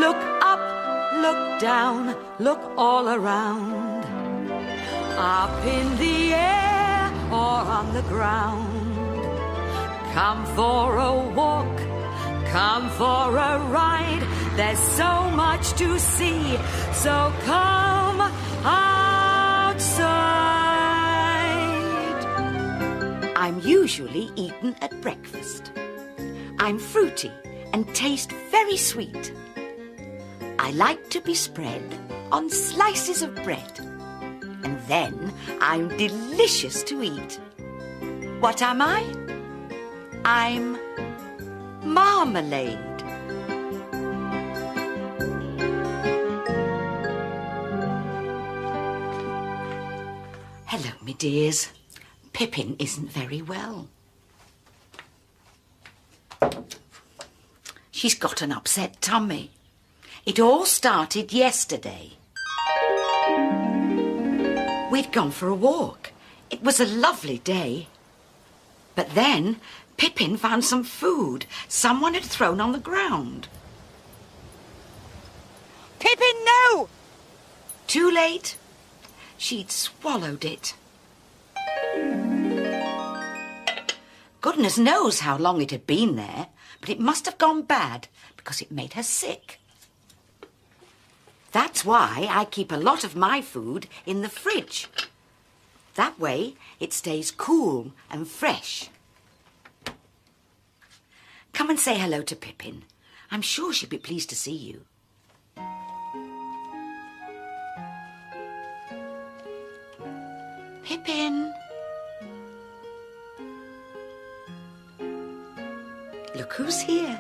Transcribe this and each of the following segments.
Look up, look down, look all around. Up in the air or on the ground. Come for a walk, come for a ride. There's so much to see, so come outside. I'm usually eaten at breakfast. I'm fruity and taste very sweet. I like to be spread on slices of bread. And then I'm delicious to eat. What am I? I'm Marmalade. Hello, me dears. Pippin isn't very well. She's got an upset tummy. It all started yesterday. We'd gone for a walk. It was a lovely day. But then Pippin found some food someone had thrown on the ground. Pippin, no! Too late. She'd swallowed it. Goodness knows how long it had been there, but it must have gone bad because it made her sick. That's why I keep a lot of my food in the fridge. That way it stays cool and fresh. Come and say hello to Pippin. I'm sure she'd be pleased to see you. Pippin. Look who's here.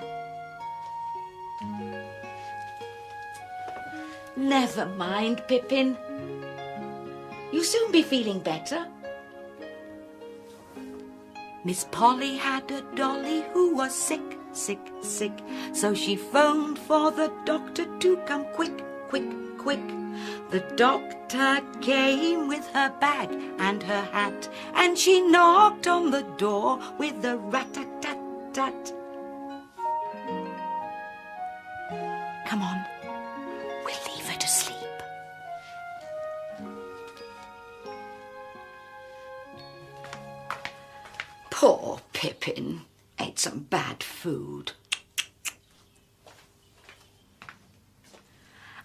Never mind, Pippin. You'll soon be feeling better. Miss Polly had a dolly who was sick, sick, sick. So she phoned for the doctor to come quick, quick, quick. The doctor came with her bag and her hat, and she knocked on the door with a rat-tat-tat-tat. Come on, we'll leave her to sleep. Poor Pippin ate some bad food.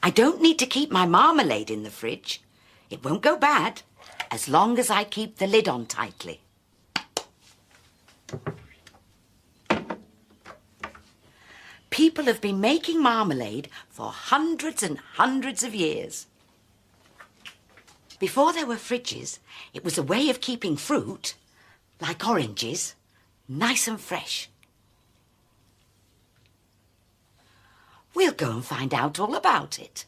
I don't need to keep my marmalade in the fridge. It won't go bad as long as I keep the lid on tightly. People have been making marmalade for hundreds and hundreds of years. Before there were fridges, it was a way of keeping fruit, like oranges, nice and fresh. We'll go and find out all about it.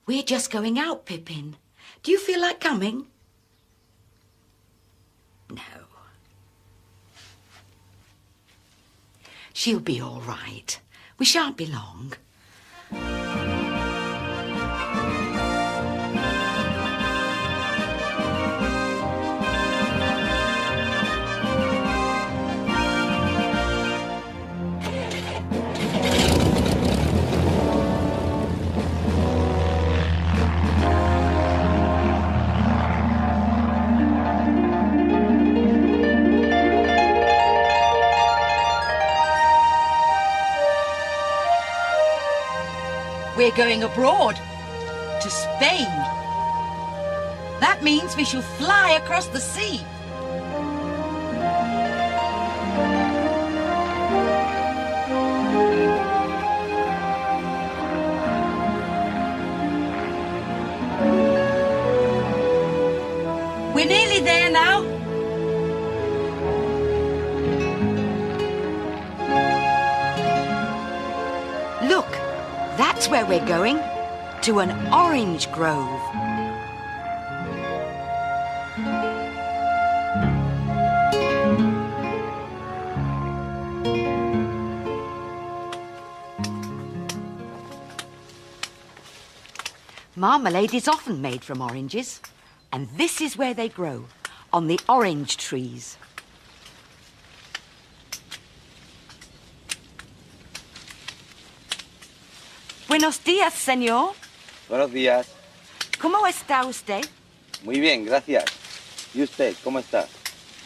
We're just going out, Pippin. Do you feel like coming? No. She'll be all right. We shan't be long. We're going abroad, to Spain. That means we shall fly across the sea. We're nearly there now. Look. That's where we're going, to an orange grove. Marmalade is often made from oranges, and this is where they grow, on the orange trees. Buenos días, señor. Buenos días. ¿Cómo está usted? Muy bien, gracias. ¿Y usted, cómo está?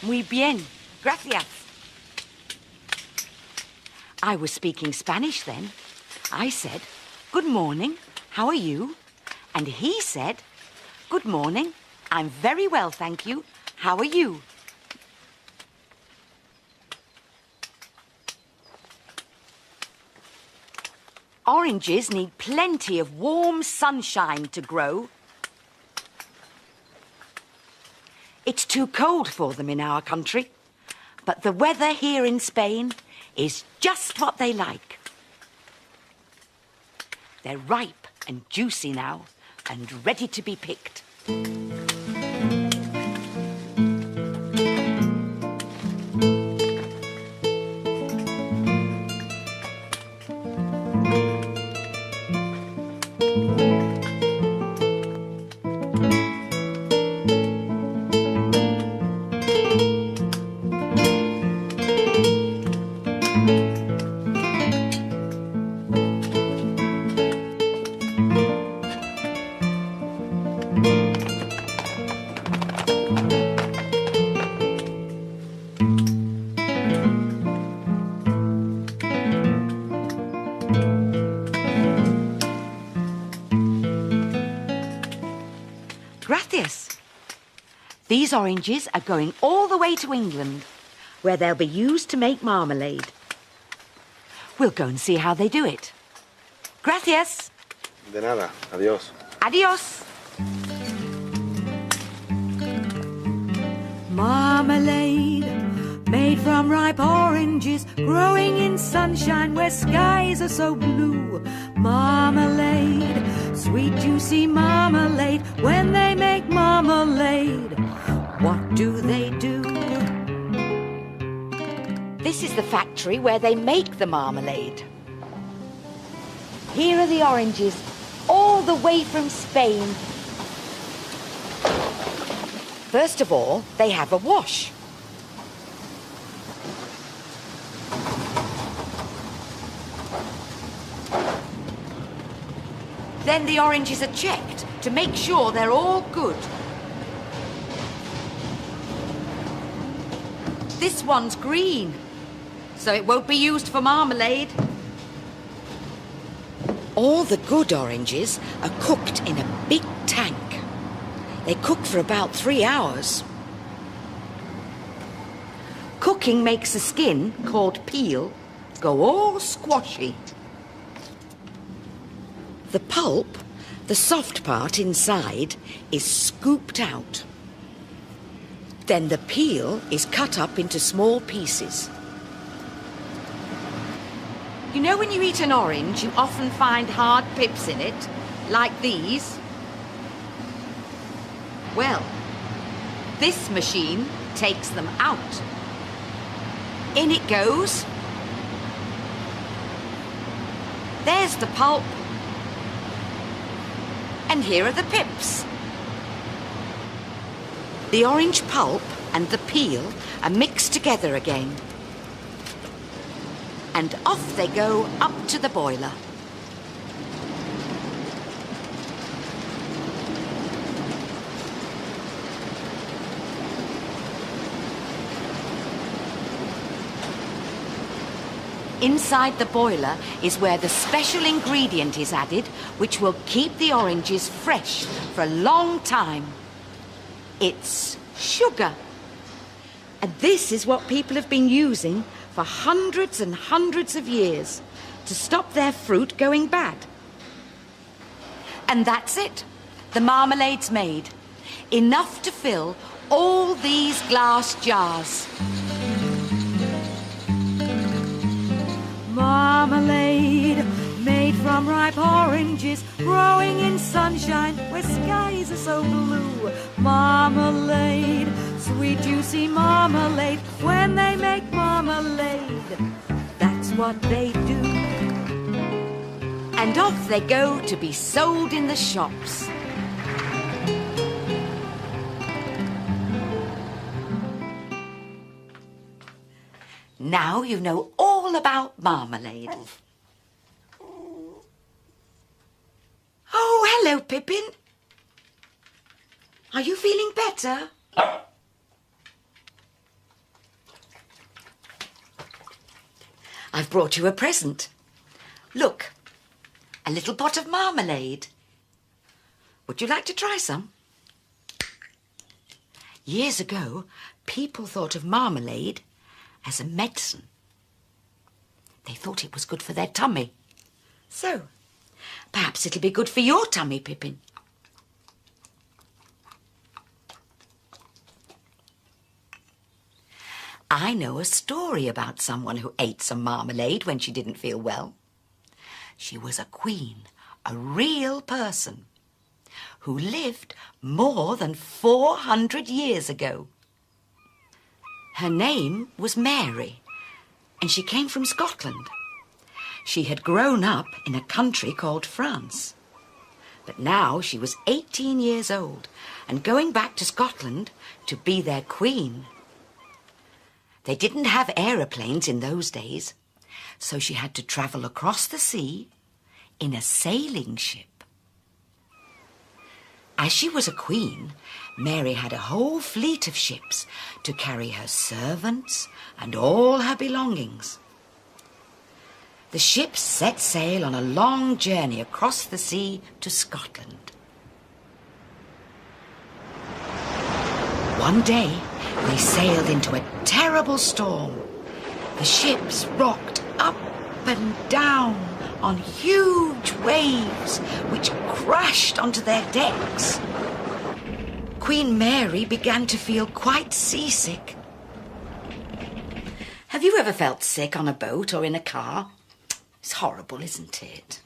Muy bien, gracias. I was speaking Spanish then. I said, "Good morning, how are you?" And he said, "Good morning, I'm very well, thank you. How are you?" Oranges need plenty of warm sunshine to grow. It's too cold for them in our country, but the weather here in Spain is just what they like. They're ripe and juicy now and ready to be picked. Gracias. These oranges are going all the way to England, where they'll be used to make marmalade. We'll go and see how they do it. Gracias. De nada. Adiós. Adios. Marmalade, made from ripe oranges, growing in sunshine where skies are so blue. Marmalade, sweet juicy marmalade. When they make marmalade, what do they do? This is the factory where they make the marmalade. Here are the oranges, all the way from Spain. First of all, they have a wash. Then the oranges are checked to make sure they're all good. This one's green, so it won't be used for marmalade. All the good oranges are cooked in a big tank. They cook for about 3 hours. Cooking makes the skin, called peel, go all squashy. The pulp, the soft part inside, is scooped out. Then the peel is cut up into small pieces. You know when you eat an orange, you often find hard pips in it, like these? Well, this machine takes them out. In it goes. There's the pulp. And here are the pips. The orange pulp and the peel are mixed together again. And off they go up to the boiler. Inside the boiler is where the special ingredient is added, which will keep the oranges fresh for a long time. It's sugar. And this is what people have been using for hundreds and hundreds of years to stop their fruit going bad. And that's it. The marmalade's made. Enough to fill all these glass jars. Marmalade, made from ripe oranges, growing in sunshine where skies are so blue. Marmalade, sweet juicy marmalade. When they make marmalade, that's what they do. And off they go to be sold in the shops. Now you know all about marmalade. Hello, Pippin. Are you feeling better? I've brought you a present. Look, a little pot of marmalade. Would you like to try some? Years ago, people thought of marmalade as a medicine. They thought it was good for their tummy. So, perhaps it'll be good for your tummy, Pippin. I know a story about someone who ate some marmalade when she didn't feel well. She was a queen, a real person, who lived more than 400 years ago. Her name was Mary, and she came from Scotland. She had grown up in a country called France. But now she was 18 years old and going back to Scotland to be their queen. They didn't have aeroplanes in those days, so she had to travel across the sea in a sailing ship. As she was a queen, Mary had a whole fleet of ships to carry her servants and all her belongings. The ships set sail on a long journey across the sea to Scotland. One day, they sailed into a terrible storm. The ships rocked up and down on huge waves which crashed onto their decks. Queen Mary began to feel quite seasick. Have you ever felt sick on a boat or in a car? It's horrible, isn't it?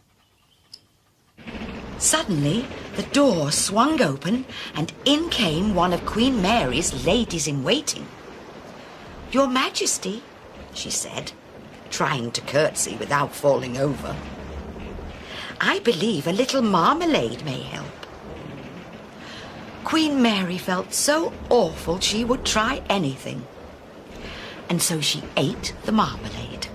Suddenly, the door swung open and in came one of Queen Mary's ladies-in-waiting. "Your Majesty," she said, trying to curtsy without falling over, "I believe a little marmalade may help." Queen Mary felt so awful she would try anything, and so she ate the marmalade.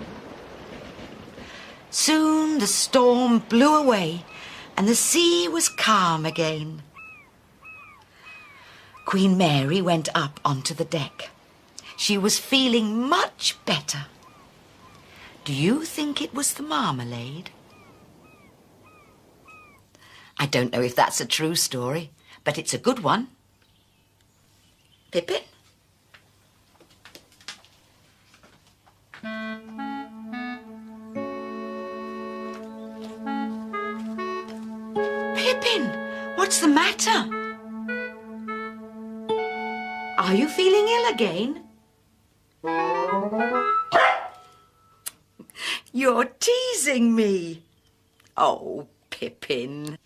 Soon the storm blew away and the sea was calm again. Queen Mary went up onto the deck. She was feeling much better. Do you think it was the marmalade? I don't know if that's a true story, but it's a good one. Pippin? Pippin, what's the matter? Are you feeling ill again? You're teasing me. Oh, Pippin.